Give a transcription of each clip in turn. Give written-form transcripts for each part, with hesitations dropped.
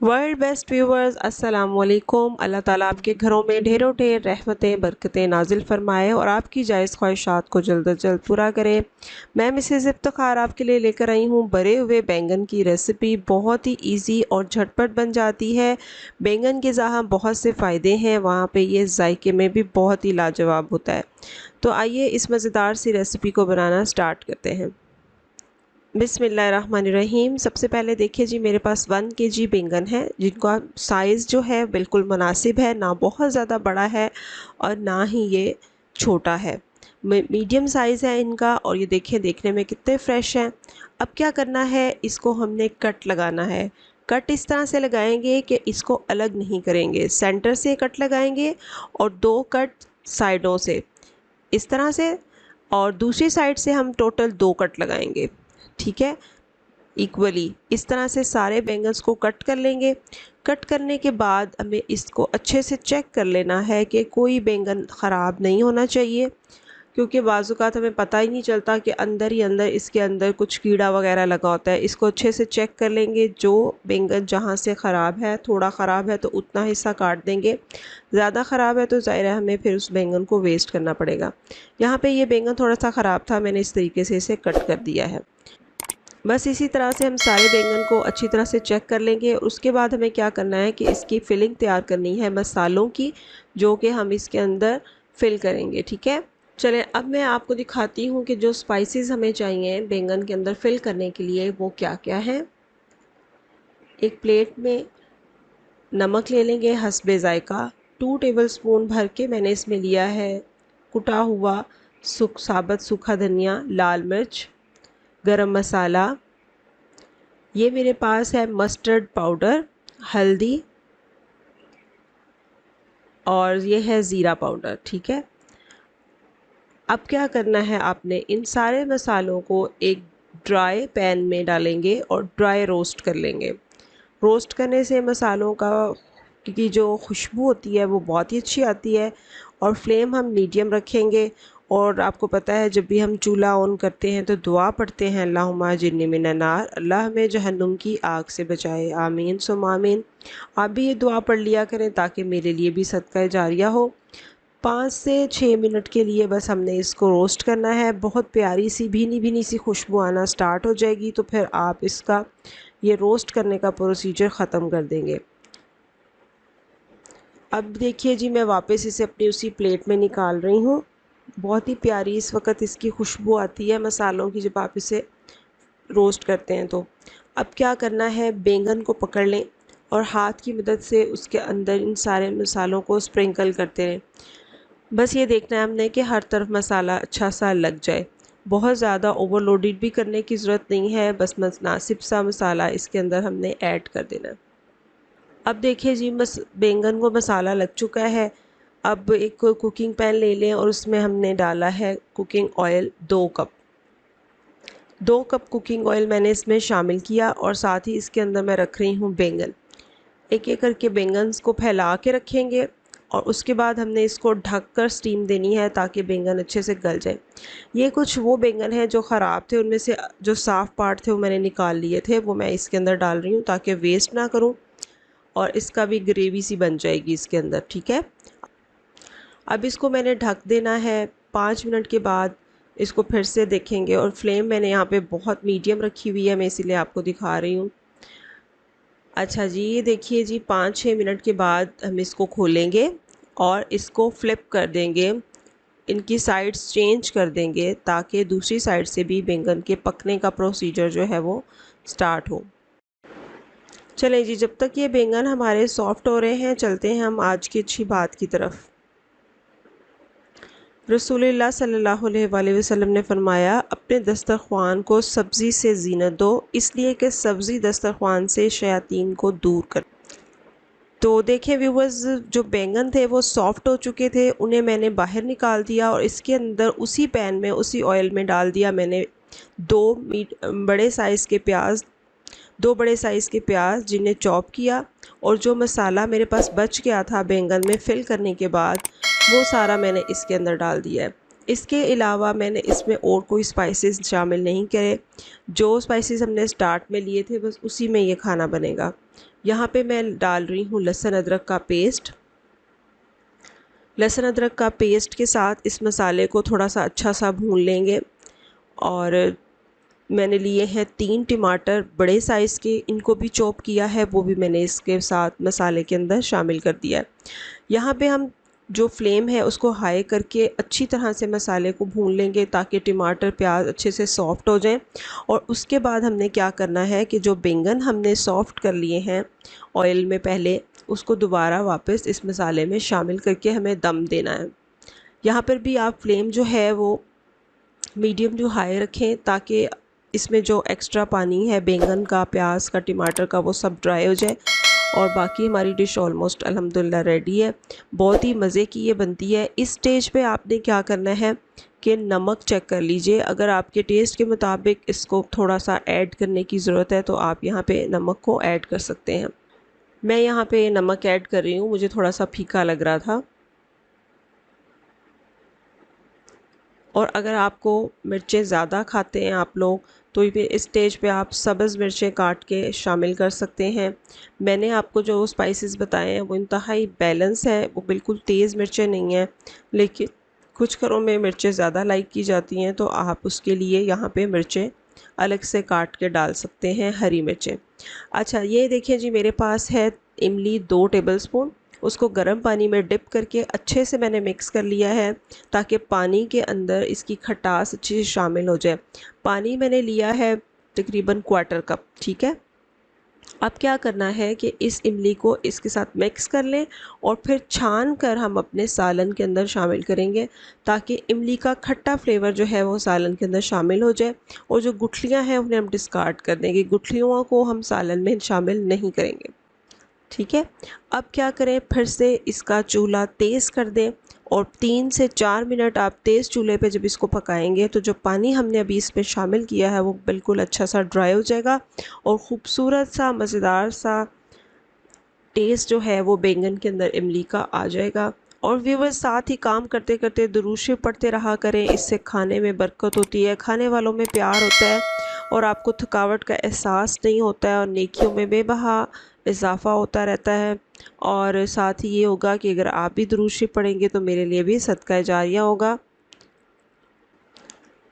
World best viewers अस्सलाम वालेकुम। अल्लाह ताला आपके घरों में ढेरों ढेर रहमतें बरकतें नाजिल फरमाए और आपकी जायज़ ख्वाहिशात को जल्द अज जल्द पूरा करे। मैं मिसेज़ इफ्तिखार आपके लिए लेकर आई हूँ भरे हुए बैंगन की रेसिपी। बहुत ही इजी और झटपट बन जाती है। बैंगन के जहाँ बहुत से फ़ायदे हैं, वहाँ पे ये जायके में भी बहुत ही लाजवाब होता है। तो आइए इस मज़ेदार सी रेसिपी को बनाना स्टार्ट करते हैं। बिस्मिल्लाहिर्रहमानिर्रहीम। सबसे पहले देखिए जी, मेरे पास 1 केजी बैंगन है, जिनका साइज़ जो है बिल्कुल मुनासिब है, ना बहुत ज़्यादा बड़ा है और ना ही ये छोटा है, मीडियम साइज़ है इनका। और ये देखिए देखने में कितने फ्रेश हैं। अब क्या करना है, इसको हमने कट लगाना है। कट इस तरह से लगाएंगे कि इसको अलग नहीं करेंगे, सेंटर से कट लगाएंगे और 2 कट साइडों से इस तरह से, और दूसरी साइड से हम टोटल 2 कट लगाएंगे। ठीक है, इक्वली इस तरह से सारे बैंगन्स को कट कर लेंगे। कट करने के बाद हमें इसको अच्छे से चेक कर लेना है कि कोई बैंगन ख़राब नहीं होना चाहिए, क्योंकि बाज़ात हमें पता ही नहीं चलता कि अंदर ही अंदर इसके अंदर कुछ कीड़ा वगैरह लगा होता है। इसको अच्छे से चेक कर लेंगे। जो बैंगन जहाँ से ख़राब है, थोड़ा ख़राब है तो उतना हिस्सा काट देंगे, ज़्यादा ख़राब है तो ज़ाहिर है हमें फिर उस बैंगन को वेस्ट करना पड़ेगा। यहाँ पे ये बैंगन थोड़ा सा ख़राब था, मैंने इस तरीके से इसे कट कर दिया है। बस इसी तरह से हम सारे बैंगन को अच्छी तरह से चेक कर लेंगे। उसके बाद हमें क्या करना है कि इसकी फिलिंग तैयार करनी है मसालों की, जो कि हम इसके अंदर फिल करेंगे। ठीक है, चलें अब मैं आपको दिखाती हूँ कि जो स्पाइसेस हमें चाहिए बैंगन के अंदर फिल करने के लिए वो क्या क्या है। एक प्लेट में नमक ले लेंगे हस्बे ज़ायका। 2 टेबलस्पून भर के मैंने इसमें लिया है कुटा हुआ साबुत सूखा धनिया, लाल मिर्च, गरम मसाला। ये मेरे पास है मस्टर्ड पाउडर, हल्दी और ये है ज़ीरा पाउडर। ठीक है, अब क्या करना है, आपने इन सारे मसालों को एक ड्राई पैन में डालेंगे और ड्राई रोस्ट कर लेंगे। रोस्ट करने से मसालों का की जो खुशबू होती है वो बहुत ही अच्छी आती है। और फ्लेम हम मीडियम रखेंगे। और आपको पता है जब भी हम चूल्हा ऑन करते हैं तो दुआ पढ़ते हैं, अल्लाहुम्मा अजिरनी मिनन नार, अल्लाह हमें जहन्नुम की आग से बचाए, आमीन सुम आमीन। आप भी ये दुआ पढ़ लिया करें ताकि मेरे लिए भी सदका जारिया हो। 5 से 6 मिनट के लिए बस हमने इसको रोस्ट करना है। बहुत प्यारी सी भीनी भीनी सी खुशबू आना स्टार्ट हो जाएगी तो फिर आप इसका ये रोस्ट करने का प्रोसीजर ख़त्म कर देंगे। अब देखिए जी, मैं वापस इसे अपनी उसी प्लेट में निकाल रही हूँ। बहुत ही प्यारी इस वक्त इसकी खुशबू आती है मसालों की जब आप इसे रोस्ट करते हैं। तो अब क्या करना है, बैंगन को पकड़ लें और हाथ की मदद से उसके अंदर इन सारे मसालों को स्प्रिंकल करते रहें। बस ये देखना है हमने कि हर तरफ मसाला अच्छा सा लग जाए। बहुत ज़्यादा ओवरलोडेड भी करने की ज़रूरत नहीं है, बस मुनासिब सा मसाला इसके अंदर हमने ऐड कर देना है। अब देखिए जी, बैंगन को मसाला लग चुका है। अब एक कुकिंग पैन ले लें और उसमें हमने डाला है cooking oil 2 cup. 2 cup cooking oil मैंने इसमें शामिल किया और साथ ही इसके अंदर मैं रख रही हूँ बैंगन। एक एक करके बैंगन को फैला के रखेंगे और उसके बाद हमने इसको ढक कर स्टीम देनी है ताकि बैंगन अच्छे से गल जाए। ये कुछ वो बैंगन हैं जो ख़राब थे, उनमें से जो साफ़ पार्ट थे वो मैंने निकाल लिए थे, वो मैं इसके अंदर डाल रही हूँ ताकि वेस्ट ना करूँ और इसका भी ग्रेवी सी बन जाएगी इसके अंदर। ठीक है, अब इसको मैंने ढक देना है। 5 मिनट के बाद इसको फिर से देखेंगे और फ्लेम मैंने यहाँ पे बहुत मीडियम रखी हुई है, मैं इसीलिए आपको दिखा रही हूँ। अच्छा जी, ये देखिए जी, 5-6 मिनट के बाद हम इसको खोलेंगे और इसको फ्लिप कर देंगे, इनकी साइड्स चेंज कर देंगे ताकि दूसरी साइड से भी बैंगन के पकने का प्रोसीजर जो है वो स्टार्ट हो। चलें जी, जब तक ये बैंगन हमारे सॉफ़्ट हो रहे हैं चलते हैं हम आज की अच्छी बात की तरफ। रसूलुल्लाह सल्लल्लाहु अलैहि वसल्लम ने फरमाया, अपने दस्तरख़्वान को सब्ज़ी से ज़ीनत दो, इसलिए कि सब्ज़ी दस्तरख़्वान से शयातीन को दूर कर। तो देखें व्यूवर्स, जो बैंगन थे वो सॉफ़्ट हो चुके थे, उन्हें मैंने बाहर निकाल दिया और इसके अंदर उसी पैन में उसी ऑयल में डाल दिया मैंने 2 बड़े साइज़ के प्याज, 2 बड़े साइज़ के प्याज जिन्हें चॉप किया। और जो मसाला मेरे पास बच गया था बैंगन में फिल करने के बाद, वो सारा मैंने इसके अंदर डाल दिया है। इसके अलावा मैंने इसमें और कोई स्पाइसेस शामिल नहीं करे। जो स्पाइसेस हमने स्टार्ट में लिए थे बस उसी में ये खाना बनेगा। यहाँ पे मैं डाल रही हूँ लहसुन अदरक का पेस्ट। लहसुन अदरक का पेस्ट के साथ इस मसाले को थोड़ा सा अच्छा सा भून लेंगे। और मैंने लिए हैं 3 टमाटर बड़े साइज़ के, इनको भी चॉप किया है, वो भी मैंने इसके साथ मसाले के अंदर शामिल कर दिया है। यहाँ पे हम जो फ्लेम है उसको हाई करके अच्छी तरह से मसाले को भून लेंगे ताकि टमाटर प्याज अच्छे से सॉफ़्ट हो जाएं। और उसके बाद हमने क्या करना है कि जो बैंगन हमने सॉफ़्ट कर लिए हैं ऑयल में पहले, उसको दोबारा वापस इस मसाले में शामिल करके हमें दम देना है। यहाँ पर भी आप फ्लेम जो है वो मीडियम टू हाई रखें ताकि इसमें जो एक्स्ट्रा पानी है बैंगन का, प्याज का, टमाटर का, वो सब ड्राई हो जाए। और बाकी हमारी डिश ऑलमोस्ट अल्हम्दुलिल्लाह रेडी है। बहुत ही मज़े की ये बनती है। इस स्टेज पे आपने क्या करना है कि नमक चेक कर लीजिए। अगर आपके टेस्ट के मुताबिक इसको थोड़ा सा ऐड करने की ज़रूरत है तो आप यहाँ पे नमक को ऐड कर सकते हैं। मैं यहाँ पे नमक ऐड कर रही हूँ, मुझे थोड़ा सा फीका लग रहा था। और अगर आपको मिर्चें ज़्यादा खाते हैं आप लोग, तो ये इस स्टेज पे आप सब्ज़ मिर्चें काट के शामिल कर सकते हैं। मैंने आपको जो स्पाइसेस बताए हैं वो इंतहाई बैलेंस है, वो बिल्कुल तेज़ मिर्चें नहीं हैं। लेकिन कुछ घरों में मिर्चें ज़्यादा लाइक की जाती हैं तो आप उसके लिए यहाँ पे मिर्चें अलग से काट के डाल सकते हैं, हरी मिर्चें। अच्छा, ये देखिए जी, मेरे पास है इमली 2 टेबलस्पून। उसको गर्म पानी में डिप करके अच्छे से मैंने मिक्स कर लिया है ताकि पानी के अंदर इसकी खटास अच्छे से शामिल हो जाए। पानी मैंने लिया है तकरीबन 1/4 कप, ठीक है। अब क्या करना है कि इस इमली को इसके साथ मिक्स कर लें और फिर छान कर हम अपने सालन के अंदर शामिल करेंगे ताकि इमली का खट्टा फ्लेवर जो है वो सालन के अंदर शामिल हो जाए। और जो गुठलियाँ हैं उन्हें हम डिस्कार्ड कर देंगे, गुठलियों को हम सालन में शामिल नहीं करेंगे, ठीक है। अब क्या करें, फिर से इसका चूल्हा तेज़ कर दें और 3 से 4 मिनट आप तेज़ चूल्हे पे जब इसको पकाएंगे तो जो पानी हमने अभी इसमें शामिल किया है वो बिल्कुल अच्छा सा ड्राई हो जाएगा और ख़ूबसूरत सा मज़ेदार सा टेस्ट जो है वो बैंगन के अंदर इमली का आ जाएगा। और व्यूअर्स, साथ ही काम करते करते दुरूद शरीफ पढ़ते रहा करें, इससे खाने में बरकत होती है, खाने वालों में प्यार होता है और आपको थकावट का एहसास नहीं होता है और नेकियों में बेबहा इजाफ़ा होता रहता है। और साथ ही ये होगा कि अगर आप भी दुरूद शरीफ पढ़ेंगे तो मेरे लिए भी सदका जारिया होगा।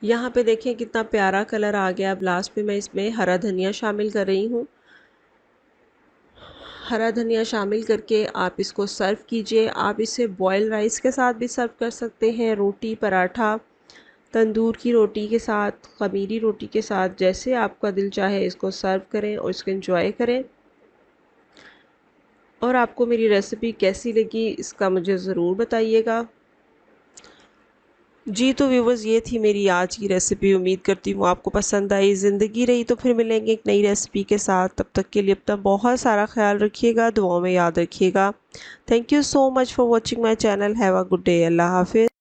यहाँ पे देखें कितना प्यारा कलर आ गया। अब लास्ट में मैं इसमें हरा धनिया शामिल कर रही हूँ। हरा धनिया शामिल करके आप इसको सर्व कीजिए। आप इसे बॉयल राइस के साथ भी सर्व कर सकते हैं, रोटी, पराठा, तंदूर की रोटी के साथ, ख़मीरी रोटी के साथ, जैसे आपका दिल चाहे इसको सर्व करें और इसको एंजॉय करें। और आपको मेरी रेसिपी कैसी लगी इसका मुझे ज़रूर बताइएगा। जी तो व्यूवर्स, ये थी मेरी आज की रेसिपी। उम्मीद करती हूँ आपको पसंद आई। ज़िंदगी रही तो फिर मिलेंगे एक नई रेसिपी के साथ। तब तक के लिए अपना बहुत सारा ख्याल रखिएगा, दुआओं में याद रखिएगा। Thank you so much for watching my channel. Have a good day. अल्लाह हाफिज़।